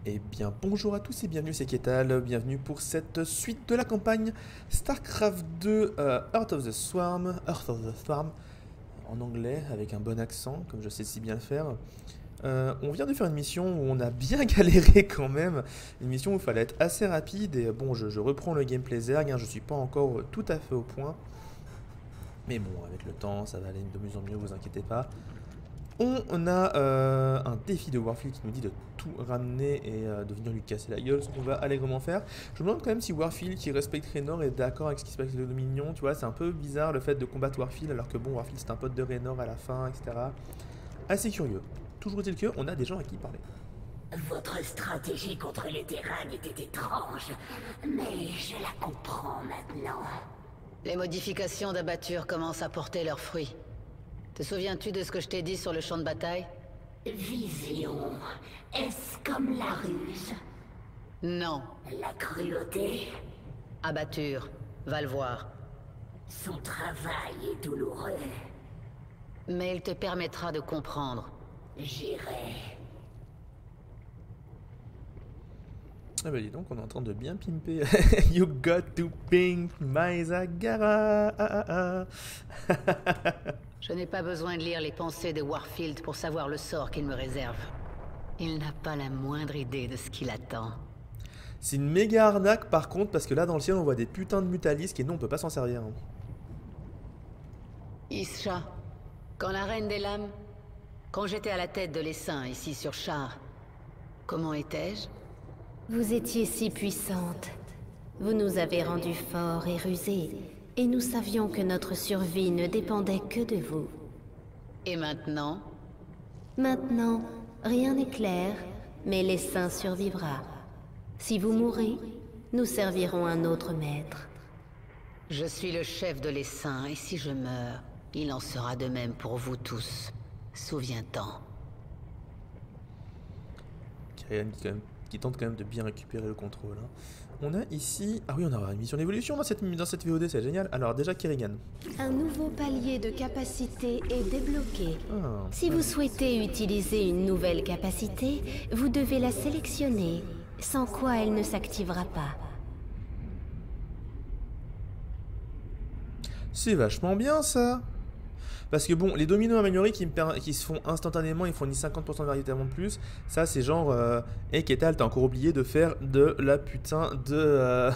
Eh bien, bonjour à tous et bienvenue, c'est Ketal. Bienvenue pour cette suite de la campagne StarCraft 2 Earth of the Swarm, en anglais, avec un bon accent, comme je sais si bien le faire. On vient de faire une mission où on a bien galéré quand même, une mission où il fallait être assez rapide, et bon, je reprends le gameplay Zerg, hein, je suis pas encore tout à fait au point, mais bon, avec le temps, ça va aller de mieux en mieux, vous inquiétez pas. On a un défi de Warfield qui nous dit de tout ramener et de venir lui casser la gueule, ce qu'on va allègrement faire. Je me demande quand même si Warfield, qui respecte Raynor, est d'accord avec ce qui se passe avec le Dominion. Tu vois, c'est un peu bizarre le fait de combattre Warfield, alors que bon, Warfield c'est un pote de Raynor à la fin, etc. Assez curieux. Toujours est-il que on a des gens à qui parler. Votre stratégie contre les terrains était étrange, mais je la comprends maintenant. Les modifications d'abatture commencent à porter leurs fruits. Te souviens-tu de ce que je t'ai dit sur le champ de bataille? Vision, est-ce comme la ruse? Non. La cruauté? Abatture. Va le voir. Son travail est douloureux. Mais il te permettra de comprendre. J'irai. Ah bah dis donc, on est en train de bien pimper. You got to pimp my Zagara. Je n'ai pas besoin de lire les pensées de Warfield pour savoir le sort qu'il me réserve. Il n'a pas la moindre idée de ce qu'il attend. C'est une méga arnaque par contre, parce que là dans le ciel on voit des putains de mutalisques et nous on peut pas s'en servir. Hein. Isha, quand la reine des lames... Quand j'étais à la tête de l'essaim ici sur Char, comment étais-je? Vous étiez si puissante. Vous nous avez rendus forts et rusés, et nous savions que notre survie ne dépendait que de vous. Et maintenant? Maintenant, rien n'est clair, mais l'essaim survivra. Si vous mourrez, nous servirons un autre maître. Je suis le chef de l'essaim, et si je meurs, il en sera de même pour vous tous. Souviens-t'en. Kyrian qui tente quand même de bien récupérer le contrôle. Hein. On a ici... Ah oui, on a une mission d'évolution dans cette VOD, c'est génial. Alors déjà, Kerrigan. Un nouveau palier de capacité est débloqué. Ah, Si vous souhaitez utiliser une nouvelle capacité, vous devez la sélectionner, sans quoi elle ne s'activera pas. c'est vachement bien ça. Parce que bon, les dominos améliorés qui se font instantanément, ils fournissent 50% de ravitaillement de plus. Ça, c'est genre, hey Ketal, t'as encore oublié de faire de la putain de,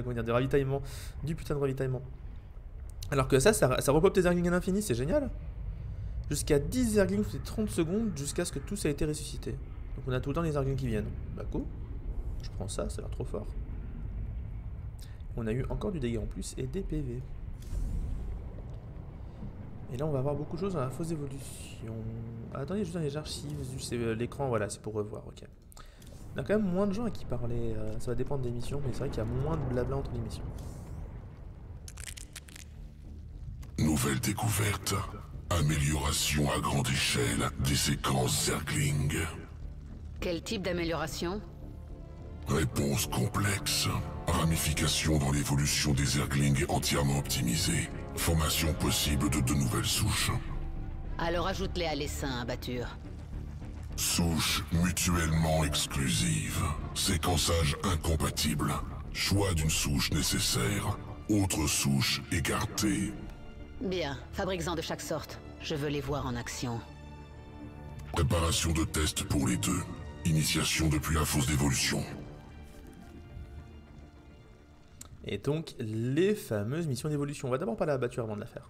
comment dire, de ravitaillement. Du putain de ravitaillement. Alors que ça repop tes Zerglings à l'infini, c'est génial. Jusqu'à 10 Zerglings toutes les 30 secondes, jusqu'à ce que tous aient été ressuscités. Donc on a tout le temps les Zerglings qui viennent. Bah cool. Je prends ça, ça a l'air trop fort. On a eu encore du dégât en plus et des PV. Et là, on va avoir beaucoup de choses dans la fausse évolution. Attendez, juste dans les archives, c'est l'écran, voilà, c'est pour revoir, ok. On a quand même moins de gens à qui parler, ça va dépendre des missions, mais c'est vrai qu'il y a moins de blabla entre les missions. Nouvelle découverte. Amélioration à grande échelle des séquences Zergling. Quel type d'amélioration? Réponse complexe. Ramification dans l'évolution des Zerglings entièrement optimisée. Formation possible de nouvelles souches. Alors ajoute-les à l'essaim, abatture. Souches mutuellement exclusives. Séquençage incompatible. Choix d'une souche nécessaire. Autre souche écartée. Bien, fabrique-en de chaque sorte. Je veux les voir en action. Préparation de test pour les deux. Initiation depuis la fosse d'évolution. Et donc, les fameuses missions d'évolution. On va d'abord parler à la batture avant de la faire.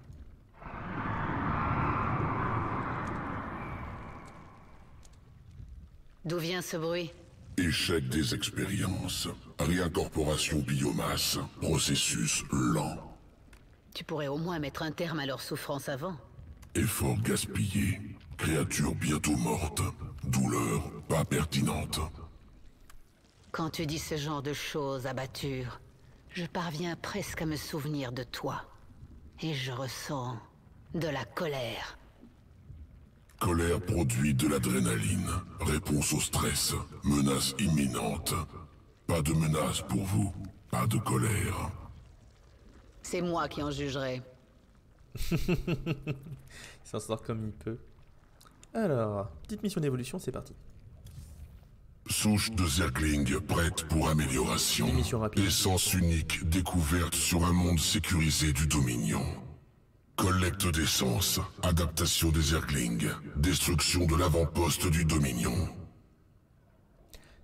D'où vient ce bruit? Échec des expériences. Réincorporation biomasse. Processus lent. Tu pourrais au moins mettre un terme à leur souffrance avant. Effort gaspillé. Créature bientôt morte. Douleur pas pertinente. Quand tu dis ce genre de choses, abatture, je parviens presque à me souvenir de toi. Et je ressens de la colère. Colère produit de l'adrénaline. Réponse au stress. Menace imminente. Pas de menace pour vous. Pas de colère. C'est moi qui en jugerai. Il s'en sort comme il peut. Alors, petite mission d'évolution, c'est parti. Souche de Zergling prête pour amélioration. Émission rapide. Essence unique découverte sur un monde sécurisé du Dominion. Collecte d'essence, adaptation des Zerglings, destruction de l'avant-poste du Dominion.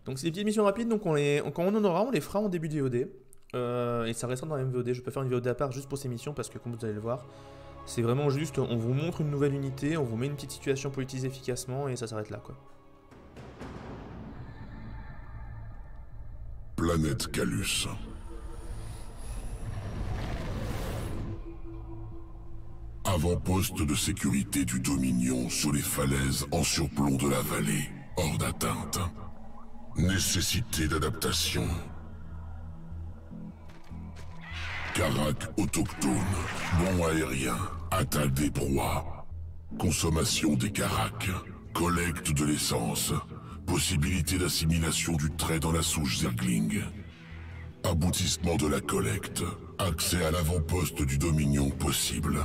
Donc c'est des petites missions rapides, donc quand on en aura, on les fera en début de VOD. Et ça restera dans la même VOD, je peux faire une VOD à part juste pour ces missions parce que comme vous allez le voir, c'est vraiment juste, on vous montre une nouvelle unité, on vous met une petite situation pour l'utiliser efficacement et ça s'arrête là quoi. Planète Calus. Avant-poste de sécurité du Dominion sur les falaises en surplomb de la vallée, hors d'atteinte. Nécessité d'adaptation. Karak autochtone, bond aérien, attaque des proies. Consommation des Karak, collecte de l'essence, possibilité d'assimilation du trait dans la souche Zergling. Aboutissement de la collecte, accès à l'avant-poste du Dominion possible.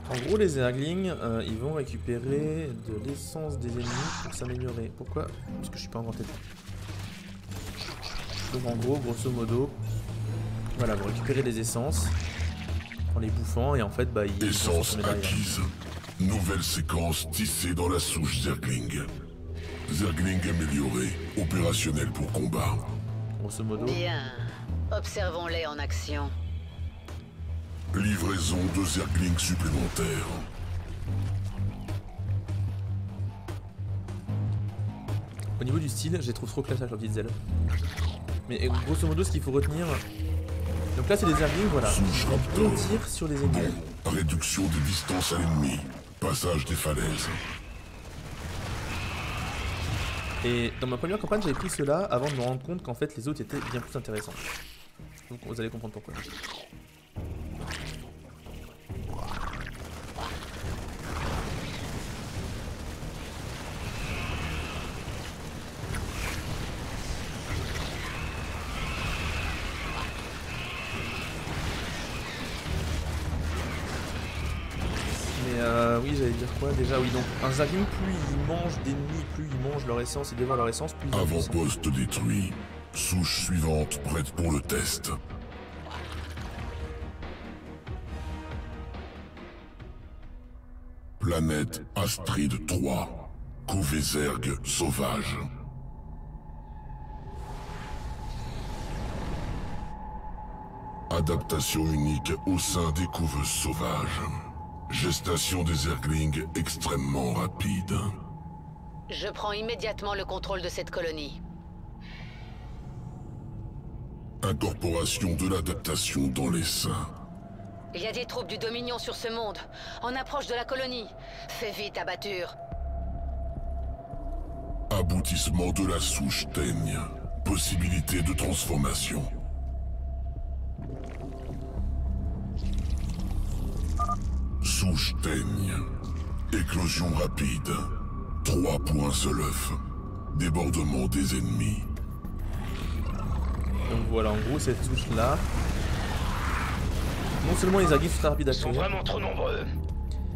En gros, les Zerglings, ils vont récupérer de l'essence des ennemis pour s'améliorer. Pourquoi? Parce que je suis pas inventé. Donc en gros, grosso modo, voilà, vous récupérez des essences en les bouffant et en fait, bah, ils Essence acquise. Nouvelle séquence tissée dans la souche Zergling. Zergling amélioré, opérationnel pour combat. Grosso modo. Bien. Observons-les en action. Livraison de Zerglings supplémentaires. Au niveau du style, je les trouve trop classe avec leurs petites ailes. Mais grosso modo, ce qu'il faut retenir. Donc là, c'est des Zerglings, voilà. Souche On Raptor. tire sur les ennemis. Bon, réduction des distances à l'ennemi. Passage des falaises. Et dans ma première campagne, j'avais pris ceux-là avant de me rendre compte qu'en fait, les autres étaient bien plus intéressants. Donc vous allez comprendre pourquoi. Oui, j'allais dire quoi déjà? Oui, donc un Zergling, plus ils mangent d'ennemis, plus ils mangent leur essence et dévorent leur essence, plus ils sont puissants. Avant-poste détruit. Souche suivante prête pour le test. Planète Astride 3. Couvé-Zerg sauvage. Adaptation unique au sein des couveuses sauvages. Gestation des Zerglings extrêmement rapide. Je prends immédiatement le contrôle de cette colonie. Incorporation de l'adaptation dans les seins. Il y a des troupes du Dominion sur ce monde, en approche de la colonie. Fais vite, abatture. Aboutissement de la souche teigne. Possibilité de transformation. Souche teigne. Éclosion rapide. 3 pour un seul œuf. Débordement des ennemis. Donc voilà, en gros, cette souche-là. Non seulement les Zerglings sont très rapides à Ils sont créer, vraiment trop nombreux.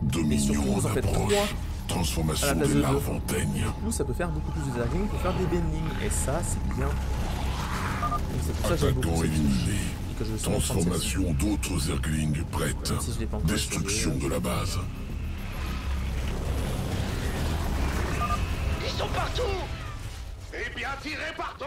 Dominion surtout, en fait, approche. 3 à Transformation la place des de larves 2. en teigne. Du coup, ça peut faire beaucoup plus de Zerglings pour faire des Benlings. Et ça, c'est bien. Donc c'est pour ça que j'aime Attaquant beaucoup cette souche. éliminé. Et que je veux sûrement prendre celle-ci. Transformation d'autres Zerglings prêtes. Même si je l'ai pas encore Destruction essayé. de la base. Ils sont partout. Eh bien, tirez partout.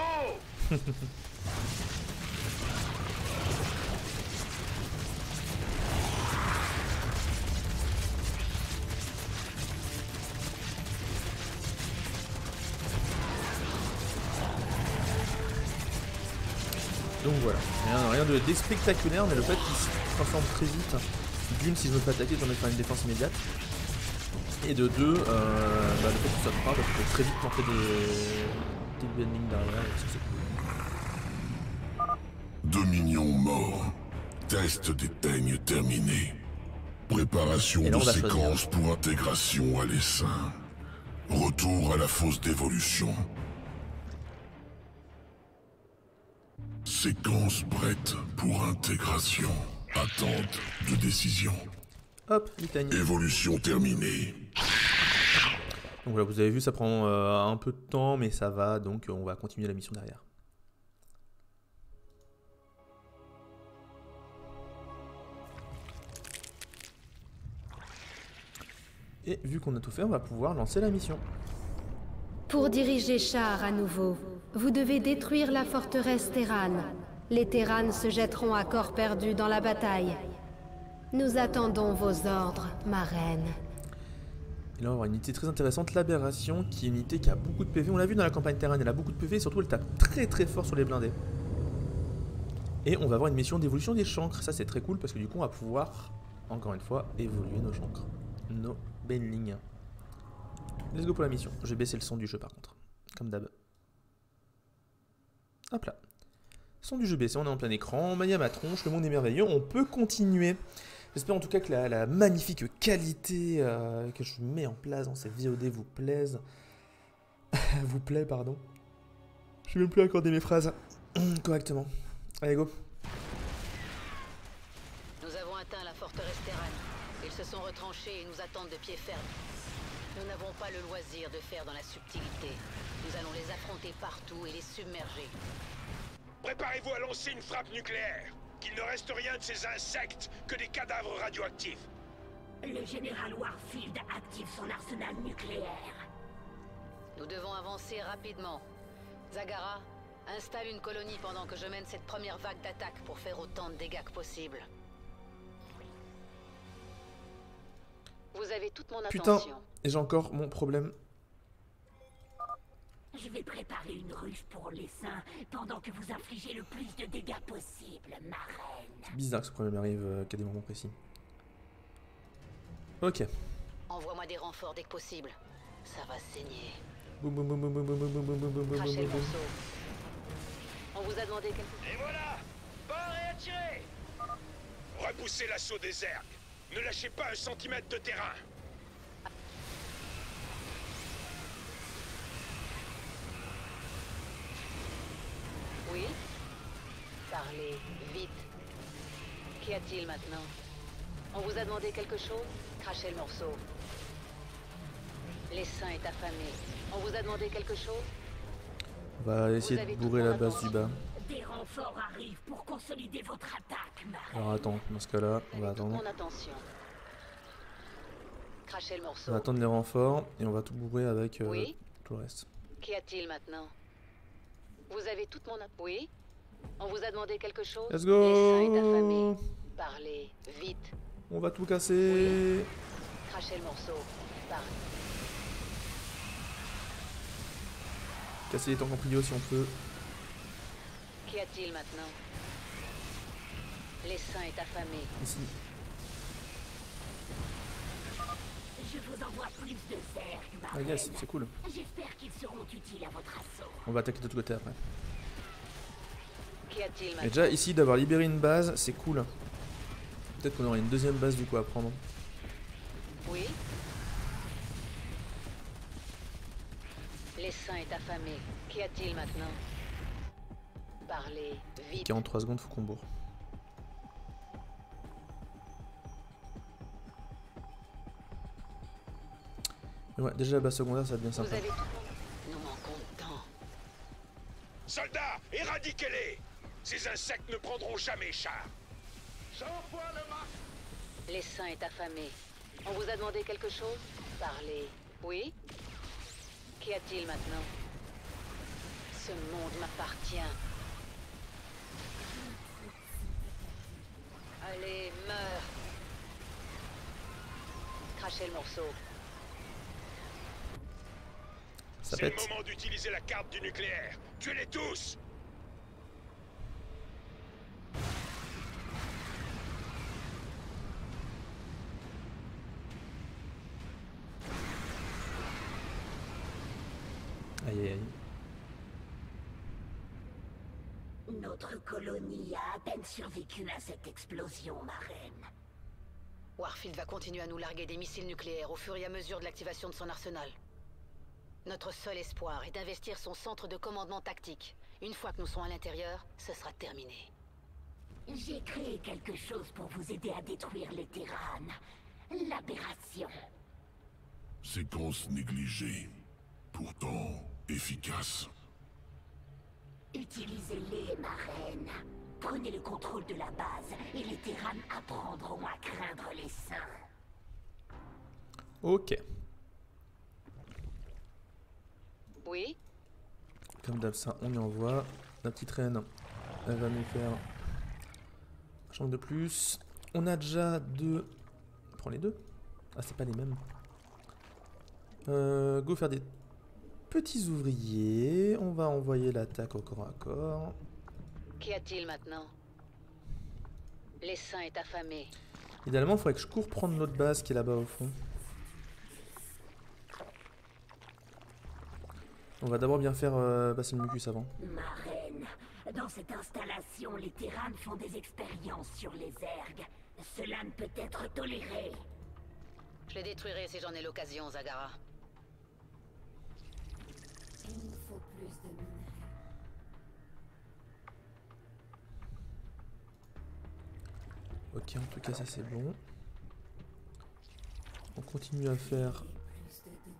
Donc voilà, rien de spectaculaire, mais le fait qu'il se transforme très vite, d'une, si je me fais attaquer, j'en ai faire une défense immédiate. Et de deux, le fait que ça te parle, tu peux très vite planter des bendings derrière, et ça c'est cool. Dominion mort. Test des teignes terminé. Préparation Et là, de on va séquence pour intégration à l'essaim. Retour à la fosse d'évolution. Séquence prête pour intégration. Attente de décision. Hop, l'Italie. Évolution terminée. Donc voilà, vous avez vu, ça prend un peu de temps, mais ça va, donc on va continuer la mission derrière. Et vu qu'on a tout fait, on va pouvoir lancer la mission. Pour diriger Char à nouveau, vous devez détruire la forteresse Terran. Les Terran se jetteront à corps perdu dans la bataille. Nous attendons vos ordres, ma reine. Et là, on va avoir une unité très intéressante, l'Aberration, qui est une unité qui a beaucoup de PV. On l'a vu dans la campagne Terran, elle a beaucoup de PV et surtout elle tape très très fort sur les blindés. Et on va avoir une mission d'évolution des chancres. Ça, c'est très cool parce que du coup, on va pouvoir, encore une fois, évoluer nos chancres. Nos belles lignes. Let's go pour la mission. Je vais baisser le son du jeu par contre, comme d'hab. Hop là. Son du jeu baissé, on est en plein écran, mania ma tronche, le monde est merveilleux, on peut continuer. J'espère en tout cas que la magnifique qualité que je mets en place dans ces VOD vous plaise. Vous plaît, pardon. Je sais même plus accorder mes phrases correctement. Allez, go. Nous avons atteint la forteresse Terran. Ils se sont retranchés et nous attendent de pied ferme. Nous n'avons pas le loisir de faire dans la subtilité. Nous allons les affronter partout et les submerger. Préparez-vous à lancer une frappe nucléaire. Qu'il ne reste rien de ces insectes que des cadavres radioactifs. Le général Warfield active son arsenal nucléaire. Nous devons avancer rapidement. Zagara, installe une colonie pendant que je mène cette première vague d'attaque pour faire autant de dégâts que possible. Vous avez toute mon attention. Putain, et j'ai encore mon problème. Je vais préparer une ruse pour les saints pendant que vous infligez le plus de dégâts possible, ma reine. C'est bizarre que ce problème arrive qu'à des moments précis. Ok. Envoie-moi des renforts dès que possible. Ça va saigner. Boum boum boum boum boum boum boum boum boum boum boum Crachez le boum. morceau. On vous a demandé quelque... Et voilà! Barre et attirez! Repoussez l'assaut des Zerg. Ne lâchez pas un centimètre de terrain. Oui? Parlez, vite. Qu'y a-t-il maintenant? On vous a demandé quelque chose? Crachez le morceau. L'essaim est affamé. On vous a demandé quelque chose? On va essayer de bourrer la base du bas. Des renforts arrivent pour consolider votre attaque, ma reine. Alors attends, dans ce cas-là, on va Toute attendre. mon attention. Crachez le morceau. On va attendre les renforts et on va tout bourrer avec Oui? tout le reste. Qu'y a-t-il maintenant? Vous avez toute mon... Oui? On vous a demandé quelque chose? Let's L'essaim est affamé. go! Parlez, vite. On va tout casser. Crachez le morceau. Parlez. Casser les tanks en prio si on peut. Qu'y a-t-il maintenant? L'essaim est affamé. Ici. Je vous envoie plus de Zerg, ma Ah reine. yes, c'est cool. J'espère qu'ils seront utiles à votre assaut. On va attaquer de l'autre côté après. Qu'y a-t-il Et maintenant? déjà ici d'avoir libéré une base, c'est cool. Peut-être qu'on aura une deuxième base du coup à prendre. Oui? L'essaim est affamé. Qu'y a-t-il maintenant? Parlez, vite. 43 secondes, faut qu'on bourre. Mais ouais, déjà la base secondaire ça va être bien Vous sympa. avez tout... Nous manquons de temps. Soldats, éradiquez-les! Ces insectes ne prendront jamais Char. J'envoie le marque. L'essaim est affamé. On vous a demandé quelque chose? Parlez. Oui? Qu'y a-t-il maintenant? Ce monde m'appartient. Allez, meurs! Crachez le morceau. Ça C'est le pète. moment d'utiliser la carte du nucléaire. Tuez-les tous! Aïe aïe aïe. Notre colonie a à peine survécu à cette explosion, ma reine. Warfield va continuer à nous larguer des missiles nucléaires au fur et à mesure de l'activation de son arsenal. Notre seul espoir est d'investir son centre de commandement tactique. Une fois que nous serons à l'intérieur, ce sera terminé. J'ai créé quelque chose pour vous aider à détruire les Terran. L'aberration. Séquence négligée, pourtant efficace. Utilisez-les, ma reine. Prenez le contrôle de la base et les Terrans apprendront à craindre les saints. Ok. Oui? Comme d'hab, ça, on y envoie. La petite reine, elle va nous faire un champ de plus. On a déjà deux. On prend les deux. Ah, c'est pas les mêmes. Go faire des petits ouvriers. On va envoyer l'attaque au corps à corps. Qu'y a-t-il maintenant? L'essaim est affamé. Idéalement, il faudrait que je cours prendre l'autre base qui est là-bas au fond. On va d'abord bien faire passer le mucus avant. Ma reine, dans cette installation, les Terrans font des expériences sur les ergs. Cela ne peut être toléré. Je les détruirai si j'en ai l'occasion, Zagara. Il nous faut plus de minerais. Ok, en tout cas, ça c'est bon. On continue à faire...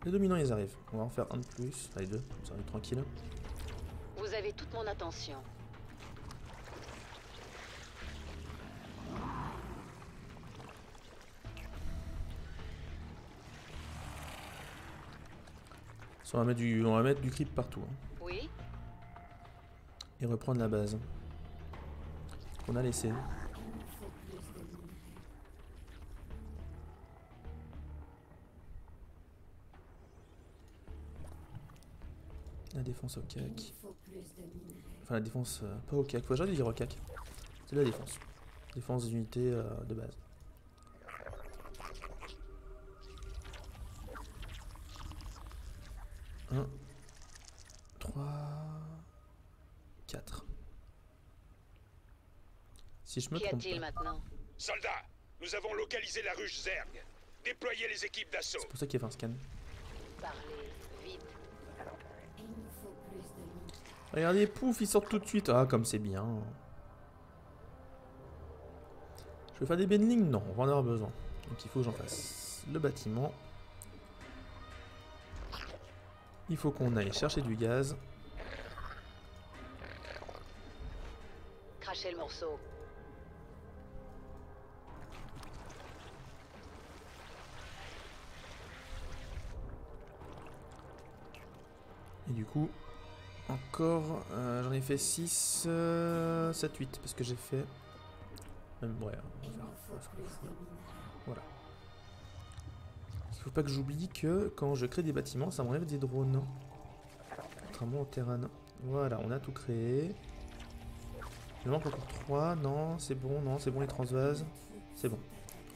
Les dominants, ils arrivent. On va en faire un de plus. Allez, deux. Ça va être tranquille. Vous avez toute mon attention. On va mettre du creep partout. Hein. Oui? Et reprendre la base. Qu'on a laissé. La défense au cac. Enfin la défense pas au cac. Faut jamais dire au cac. C'est la défense. Défense d'unité de base. 1, 3, 4. Si je me Qu'y trompe a-t-il pas. maintenant? Soldats, nous avons localisé la ruche Zerg. Déployez les équipes d'assaut. C'est pour ça qu'il a fait un scan. Parlez, vite. Regardez, pouf, ils sortent tout de suite. Ah, comme c'est bien. Je vais faire des bendings? Non, on va en avoir besoin. Donc il faut que j'en fasse le bâtiment. Il faut qu'on aille chercher du gaz. Crachez le morceau. Et du coup, encore, j'en ai fait 6, 7, 8, parce que j'ai fait... Même, ouais, on va faire... Voilà. Il faut pas que j'oublie que quand je crée des bâtiments, ça m'enlève des drones. Contrairement au terrain. Voilà, on a tout créé. Il manque encore 3, non, c'est bon les transvases. C'est bon.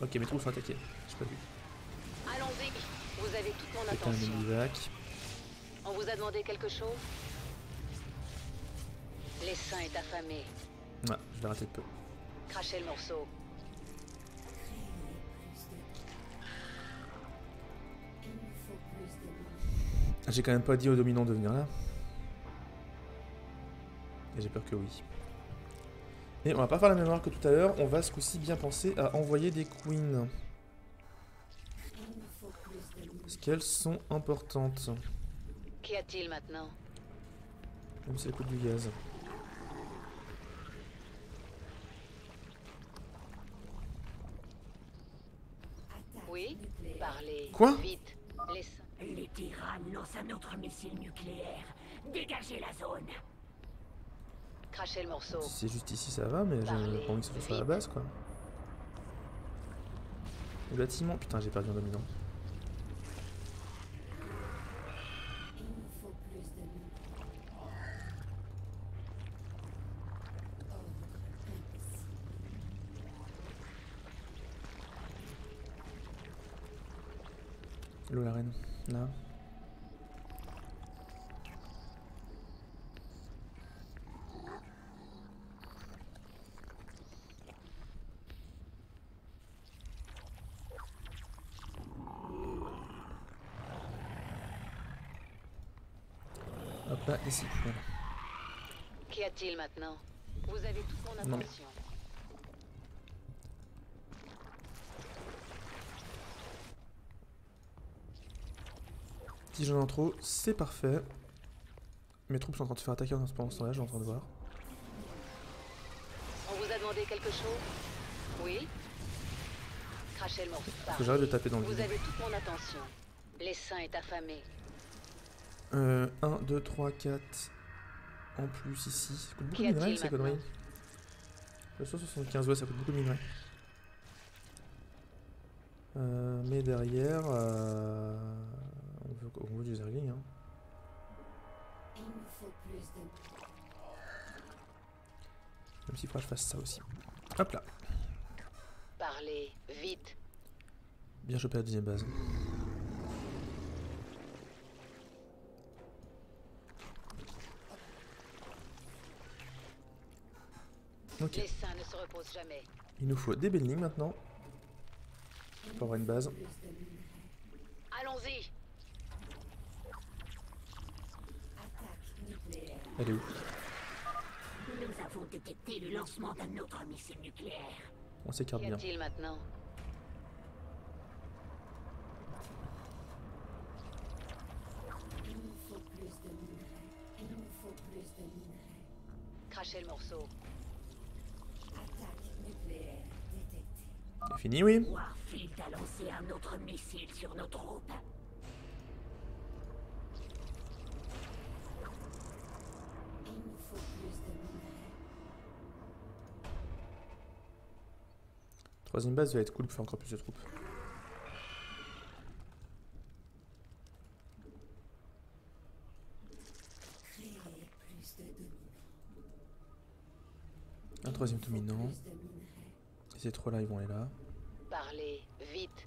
Ok, mes troupes sont attaquées. J'ai pas vu. Allons-y. Vous avez toute mon Putain, attention. un bivac. On vous a demandé quelque chose? L'essaim est affamé. Ouais, je vais rater de peu. Crachez le morceau. J'ai quand même pas dit aux dominants de venir là. Et j'ai peur que oui. Et on va pas faire la même erreur que tout à l'heure. On va ce coup-ci bien penser à envoyer des queens. Parce qu'elles sont importantes. Qu'y a-t-il maintenant? Même si elles coûtent du gaz. Oui? Parlez. Quoi? Vite. L'essaim. Les Terrans lancent un autre missile nucléaire. Dégagez la zone. Crachez le morceau. Si c'est juste ici, ça va, mais j'ai pas envie que ce soit à la base, quoi. Le bâtiment... Putain, j'ai perdu un dominant. L'eau, la reine. Là. Hop là, ici. Voilà. Qu'y a-t-il maintenant? Vous avez toute mon Non, mais- attention. Si j'en ai en trop, c'est parfait. Mes troupes sont en train de se faire attaquer pendant ce temps-là, je suis en train de voir. On vous a demandé quelque chose? Oui? Crachez le morceau. Faut que j'arrête de taper dans le Vous vide. avez toute mon attention. L'essaim est affamé. 1, 2, 3, 4. En plus ici. Ça coûte beaucoup de Qu'y a-t-il minerais ces maintenant? conneries. Le 175, ouais, ça coûte beaucoup de minerais. Mais derrière, on veut du zergling. Hein. Même s'il faudra que je fasse ça aussi. Hop là. Parlez, vite. Bien chopé la deuxième base. Ok. L'essaim ne se repose jamais. Il nous faut des buildings maintenant. Pour avoir une base. Allons-y. Elle est où? Nous avons détecté le lancement d'un autre missile nucléaire. On s'écarte Qu'y bien. a-t-il maintenant? Crachez le morceau. C'est fini, oui. Warfield a lancé un autre missile sur nos troupes. Troisième base va être cool pour faire encore plus de troupes. Un troisième dominant. Et ces trois là, ils vont aller là. Parlez, vite.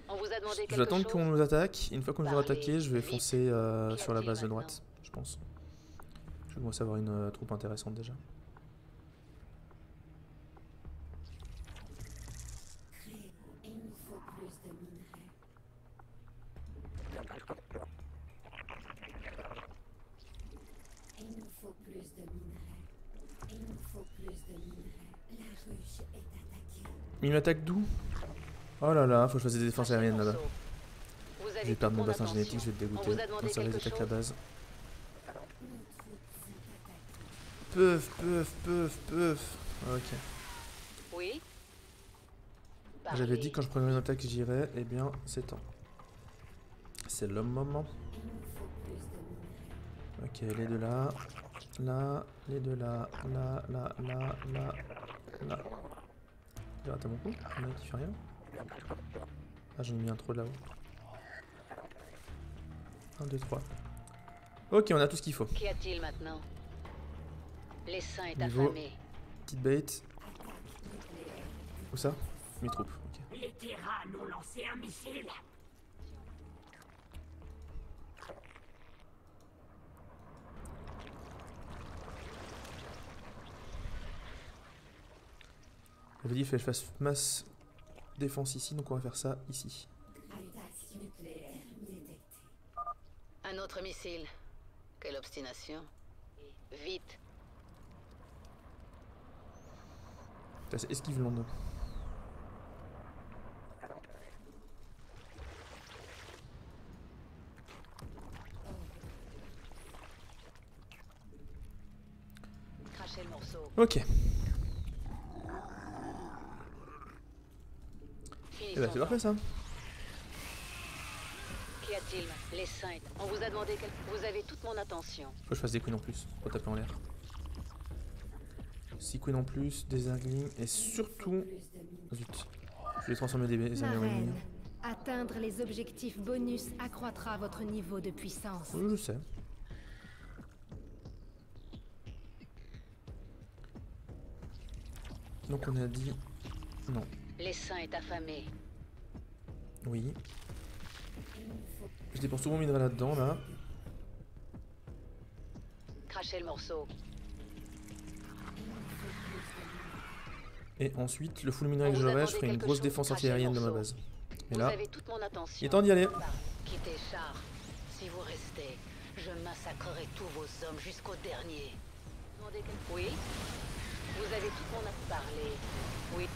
On vous a demandé Je vais quelque attendre chose? qu'on nous attaque. Une fois qu'on nous aura Parlez attaqué, je vais vite. foncer sur la Qu'y a-t-il base de maintenant? droite, je pense. Je vais commencer à avoir une troupe intéressante déjà. Il m'attaque d'où? Oh là là, faut que je fasse des défenses Crachez le aériennes là-bas. morceau. Vous avez Je vais perdre mon toute bassin attention. génétique, je vais te On dégoûter. vous a demandé Non, ça va, ils quelque attaquent la chose? base. Peuf. Ok. Oui? J'avais dit que quand je prenais une attaque j'irais, eh bien c'est temps. C'est le moment. Ok, les deux là. Là, les deux là. Là. J'ai raté mon coup, il y en a qui fait rien. Ah, j'en ai mis un trop là-haut. 1, 2, 3. Ok, on a tout ce qu'il faut. Qu'y a-t-il maintenant? L'essaim est Niveau. affamé. Petite bait. Où ça? Mes troupes. Ok. Les Terrans ont lancé un missile. J'avais dit qu'il fallait que je fasse masse défense ici, donc on va faire ça ici. Un autre missile. Quelle obstination. Vite. Putain, c'est esquive Londres. Crachez le morceau. Ok. Et Finissons. bah c'est parfait ça. Qu'y a-t-il? L'essaim est... On vous a demandé Vous avez toute mon attention. Faut que je fasse des queens en plus pour taper en l'air. 6 queens en plus, des zerglings et surtout... Zut. Je vais transformer des Ma avions ennemis. reine, atteindre les objectifs bonus accroîtra votre niveau de puissance. Oui, je sais. Donc on a dit... Non. L'essaim est affamé. Oui. Je dépense tout mon minerai là-dedans, là. Crachez le morceau. Et ensuite, le full minerai On que vous a j'aurai, je demandé ferai une quelque grosse chose, défense crachez antiaérienne le dans ma morceau. base. Et Vous là, avez toute mon attention. il est temps d'y aller. Quittez char. Si vous restez, je massacrerai tous vos hommes jusqu'au dernier. Oui? Vous avez tout mon à parler. Oui.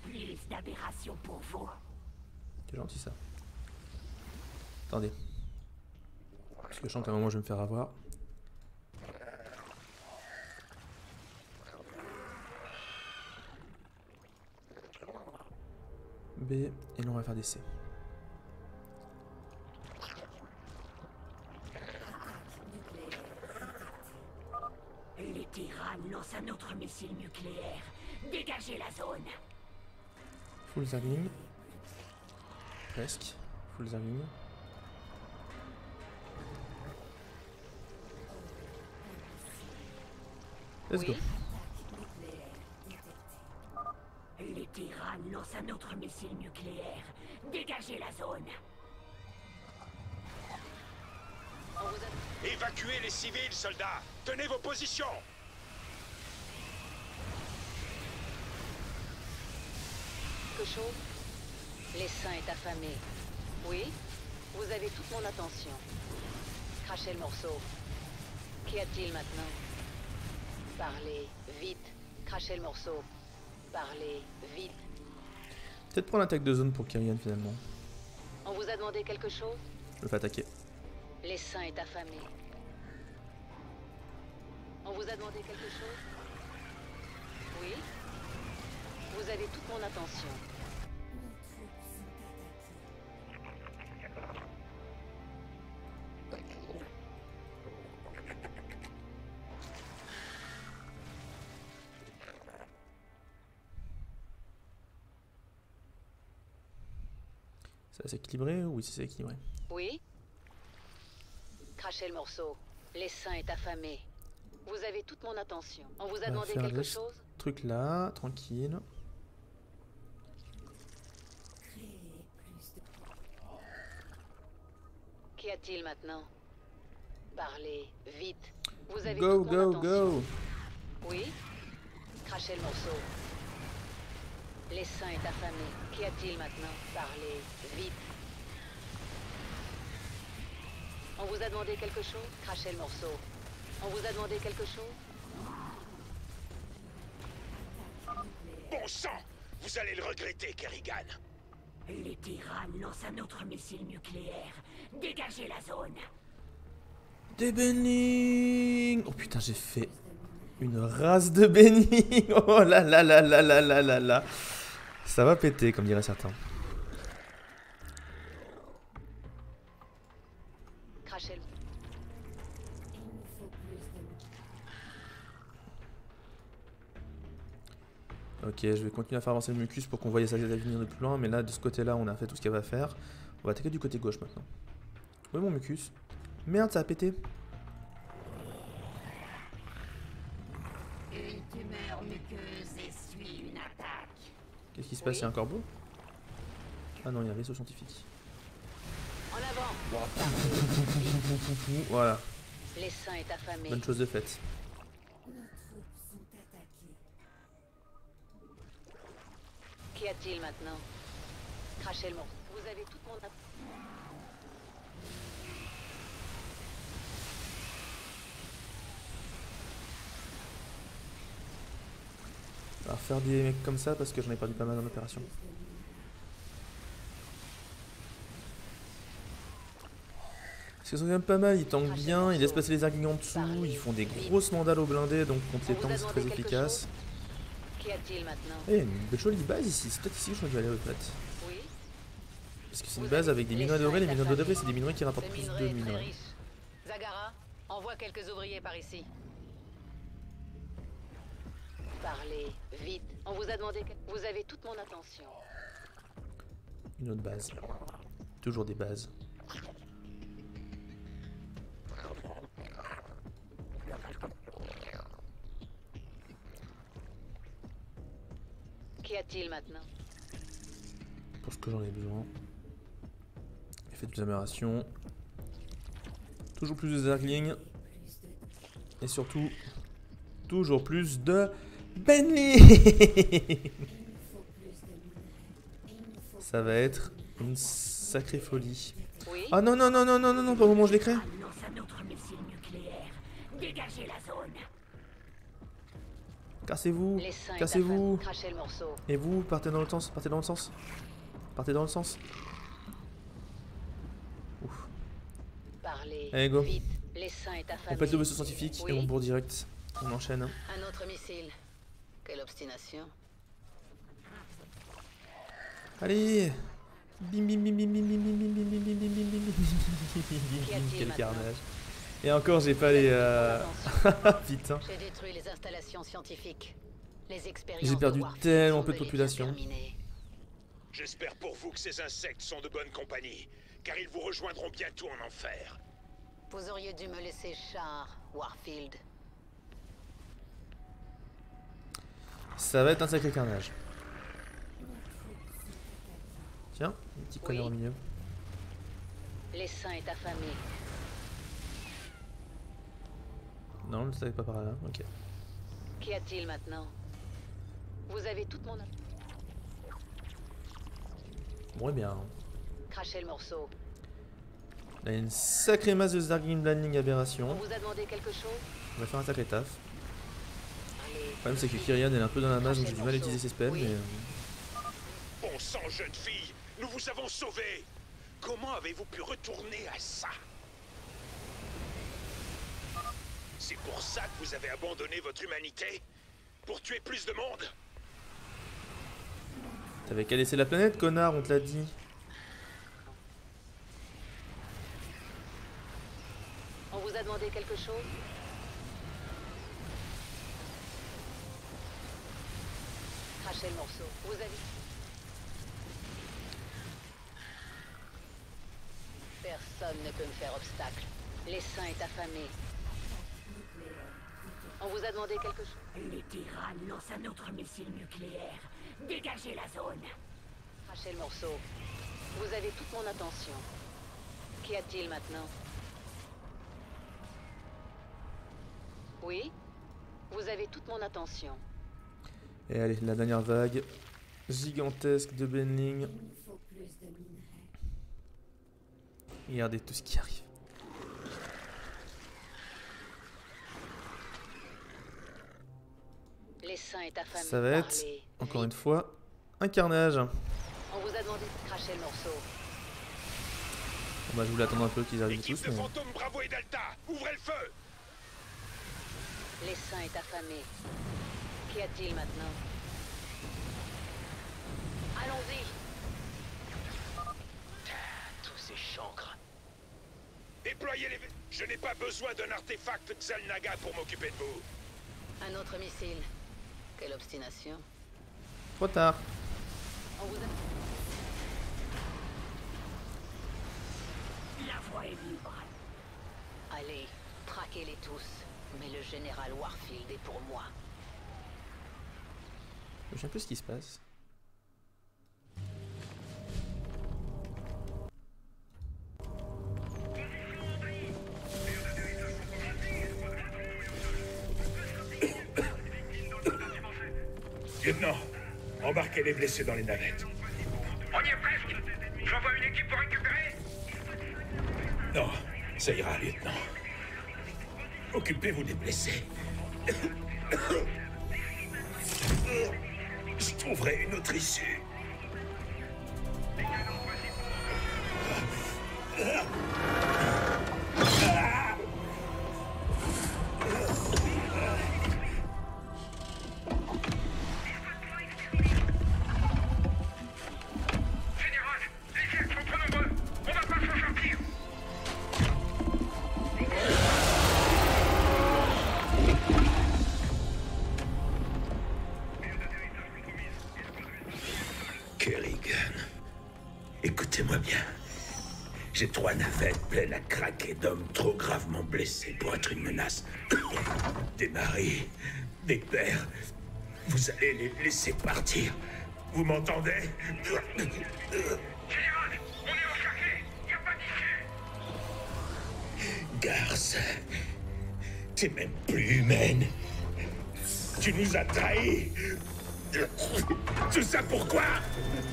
Plus aberration pour vous. C'est gentil ça. Attendez. Parce que je sens qu'à un moment je vais me faire avoir. B, et là on va faire des C. Les tyrannes lancent un autre missile nucléaire. Dégagez la zone. Full zergling. Presque. Full zergling. Let's go. Les tyrannes lancent un autre missile nucléaire. Dégagez la zone. Évacuez les civils, soldats. Tenez vos positions. Quelque chose? L'essaim est affamé. Oui? Vous avez toute mon attention. Crachez le morceau. Qu'y a-t-il maintenant? Parlez, vite. Crachez le morceau. Parlez, vite. Peut-être prendre l'attaque de zone pour Kyrian finalement. On vous a demandé quelque chose? Je le fais attaquer. L'essaim est affamé. On vous a demandé quelque chose? Oui? Vous avez toute mon attention. C'est assez équilibré? Oui, c'est équilibré. Oui? Crachez le morceau. L'essaim est affamé. Vous avez toute mon attention. On vous a demandé quelque chose? Truc là, tranquille. Qu'y a-t-il maintenant? Parlez, vite. Vous avez Go, toute mon go, attention. go! Oui? Crachez le morceau. L'essaim est affamé. Qu'y a-t-il maintenant? Parlez, vite. On vous a demandé quelque chose? Crachez le morceau. On vous a demandé quelque chose? Bon sang! Vous allez le regretter, Kerrigan. Les tyrannes lancent un autre missile nucléaire. Dégagez la zone. Des Benning! Oh putain, j'ai fait une race de Benning! Oh là là là là là là là là! Ça va péter, comme diraient certains. Crachez le... Ok, je vais continuer à faire avancer le mucus pour qu'on voie sa venir de plus loin, mais là, de ce côté-là, on a fait tout ce qu'elle va faire. On va attaquer du côté gauche maintenant. Oui, mon mucus. Merde, ça a pété. Une tumeur muqueuse essuie une attaque. Qu'est-ce qui se passe? Il y a un corbeau? Ah non, il y a un vaisseau scientifique. En avant! Voilà, L'essaim est affamé. bonne chose de faite. Qu'y a-t-il maintenant? Crachez le morceau. Vous avez toute mon attention. On va faire des mecs comme ça parce que j'en ai perdu pas mal dans l'opération. Parce qu'ils sont quand même pas mal, ils tankent bien, ils laissent passer les arguments en dessous, ils font des grosses mandales aux blindés, donc contre les tanks c'est très efficace. Qu'y a-t-il maintenant? Eh, une jolie base ici, c'est peut-être ici que je vais aller en fait. Oui? Parce que c'est une base avec des minerais dorés, les minerais dorés c'est des minerais qui rapportent Ce plus minerai de est très minerais. riche. Zagara, envoie quelques ouvriers par ici. Parlez, vite. On vous a demandé... Vous avez toute mon attention. Une autre base. Toujours des bases. Qu'y a-t-il maintenant? Pour ce que j'en ai besoin. Effet de améliorations. Toujours plus de zerglings. Et surtout, toujours plus de Benny. Ça va être une sacrée folie. Oui? Ah non, non, non, non, non, non, non, pas au moment où je les crée. Lance un autre missile nucléaire. Dégagez la zone. Cassez-vous. Les seins et ta Cassez-vous. famille, crachez le morceau. Et vous, partez dans l'autre sens. Partez dans l'autre sens. Partez dans l'autre sens. Ouf. Parlez. Allez, go. Vite. Les seins et ta famille. On pète le vaisseau scientifique et Oui. on bourre direct. On enchaîne. Un autre missile. Quelle obstination. Allez. Bim bim bim bim bim bim bim bim bim bim bim bim bim bim bim. Quel carnage. Et encore j'ai pas les putain. J'ai détruit les installations scientifiques. Les expériences. J'ai perdu de Warfield tellement sont peu de bel et bien population. terminées. J'espère pour vous que ces insectes sont de bonne compagnie, car ils vous rejoindront bientôt en enfer. Vous auriez dû me laisser char, Warfield. Ça va être un sacré carnage. Tiens, un petit connard au milieu. Les seins et ta famille. Non, je savais pas par là. Ok. Qu'y a-t-il maintenant? Vous avez toute mon... Bon, et bien. Crachez le morceau. On a une sacrée masse de Zargin Blinding On Aberration. vous a demandé quelque chose? On va faire un sacré taf. Allez. Le problème, c'est que Kyrian elle est un peu dans la masse, donc j'ai du mal à utiliser ses spells. Oui. Mais Bon sang, jeune fille, nous vous avons sauvé. Comment avez-vous pu retourner à ça? C'est pour ça que vous avez abandonné votre humanité? Pour tuer plus de monde? t'avais qu'à laisser la planète, connard, on te l'a dit. On vous a demandé quelque chose? Crachez le morceau. Vous avez... Personne ne peut me faire obstacle. Les seins est affamé. On vous a demandé quelque chose? Les tyrannes lancent un autre missile nucléaire. Dégagez la zone. Crachez le morceau. Vous avez toute mon attention. Qu'y a-t-il maintenant? Oui? Vous avez toute mon attention. Et allez, la dernière vague. Gigantesque de Benling. Regardez tout ce qui arrive. Les seins est affamé. Ça va être, Parlez. encore Vite. une fois, un carnage. Bon On vous a demandé de cracher le morceau. bah je voulais attendre un peu qu'ils arrivent Équipe tous, de mais... fantômes Bravo et Delta, ouvrez le feu! Les seins est affamé. Qu'y a-t-il maintenant? Allons-y. Tous ces chancres. Déployez les... Je n'ai pas besoin d'un artefact Xel'Naga pour m'occuper de vous. Un autre missile. Quelle obstination. Trop tard. On vous a... La voie est libre. Allez, traquez-les tous. Mais le général Warfield est pour moi. Je sais un peu ce qui se passe. Lieutenant, embarquez les blessés dans les navettes. On y est presque. J'envoie une équipe pour récupérer. Non, ça ira, lieutenant. Occupez-vous des blessés. Je trouverai une autre issue. Général, les cercles sont trop nombreux. On va pas s'en sortir. Kerrigan, écoutez-moi bien. J'ai 3 navettes pleines à craquer d'hommes trop gravement blessés pour être une menace. Des maris, des pères. Vous allez les laisser partir. Vous m'entendez? Général, on est encerclés. Y a pas d'issue. Garce, t'es même plus humaine. Tu nous as trahis. Tout ça pourquoi?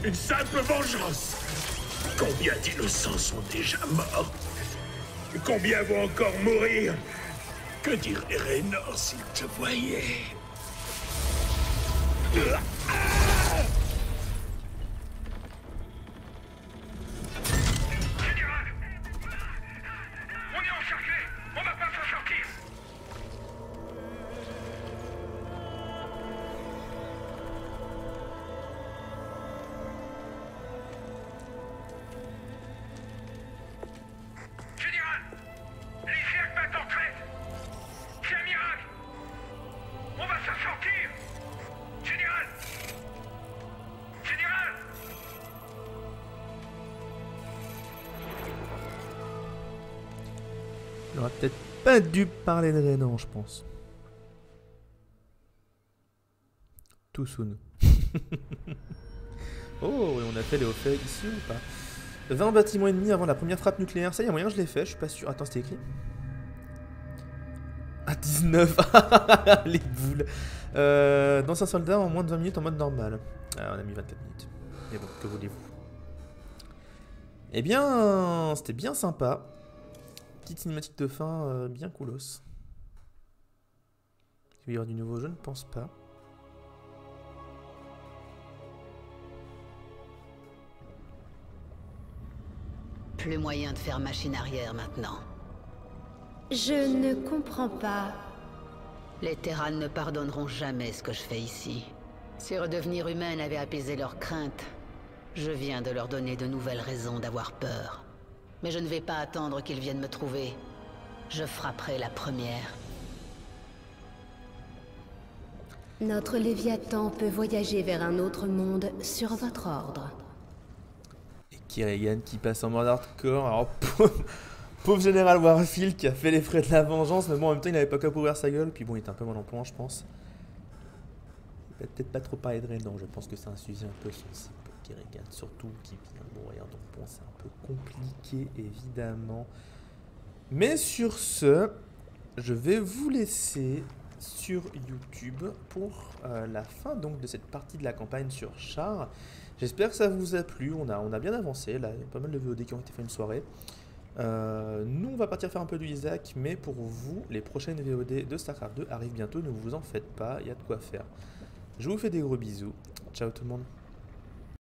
Une simple vengeance. Combien d'innocents sont déjà morts? Combien vont encore mourir? Que dirait Raynor s'il te voyait? Général! On est encerclé! On va pas s'en sortir! Général! Les cercles battent en traite! C'est un miracle! On va s'en sortir! Général! Général! On aurait peut-être pas dû parler de Renan, je pense. Too soon. Oh, et on a fait les hauts faits ici ou pas? 20 bâtiments ennemis avant la première frappe nucléaire. Ça y est, moyen, je l'ai fait, je suis pas sûr. Attends, c'était écrit. Ah, 19. Les boules. D'anciens soldats en moins de 20 minutes en mode normal. Ah, on a mis 24 minutes. Mais bon, que voulez-vous? Eh bien, c'était bien sympa. Petite cinématique de fin bien coolos. Il va y avoir du nouveau, je ne pense pas. Plus moyen de faire machine arrière maintenant. Je ne comprends pas. Les Terrans ne pardonneront jamais ce que je fais ici. Si redevenir humaine avait apaisé leurs craintes, je viens de leur donner de nouvelles raisons d'avoir peur. Mais je ne vais pas attendre qu'ils viennent me trouver. Je frapperai la première. Notre Léviathan peut voyager vers un autre monde sur votre ordre. Et Kerrigan qui passe en mode hardcore. Alors, pauvre général Warfield qui a fait les frais de la vengeance, mais bon, en même temps, il n'avait pas qu'à ouvrir sa gueule. Puis bon, il était un peu mal en point, je pense. Il va peut-être pas trop parler de Renan. Je pense que c'est un sujet un peu sensible pour Kerrigan, surtout qui vient de mourir. Donc bon, c'est un peu compliqué, évidemment. Mais sur ce, je vais vous laisser sur YouTube pour la fin donc de cette partie de la campagne sur Char. J'espère que ça vous a plu. On a bien avancé. Là, il y a pas mal de VOD qui ont été fait une soirée. Nous, on va partir faire un peu du Isaac, mais pour vous, les prochaines VOD de StarCraft 2 arrivent bientôt. Ne vous en faites pas, il y a de quoi faire. Je vous fais des gros bisous. Ciao tout le monde.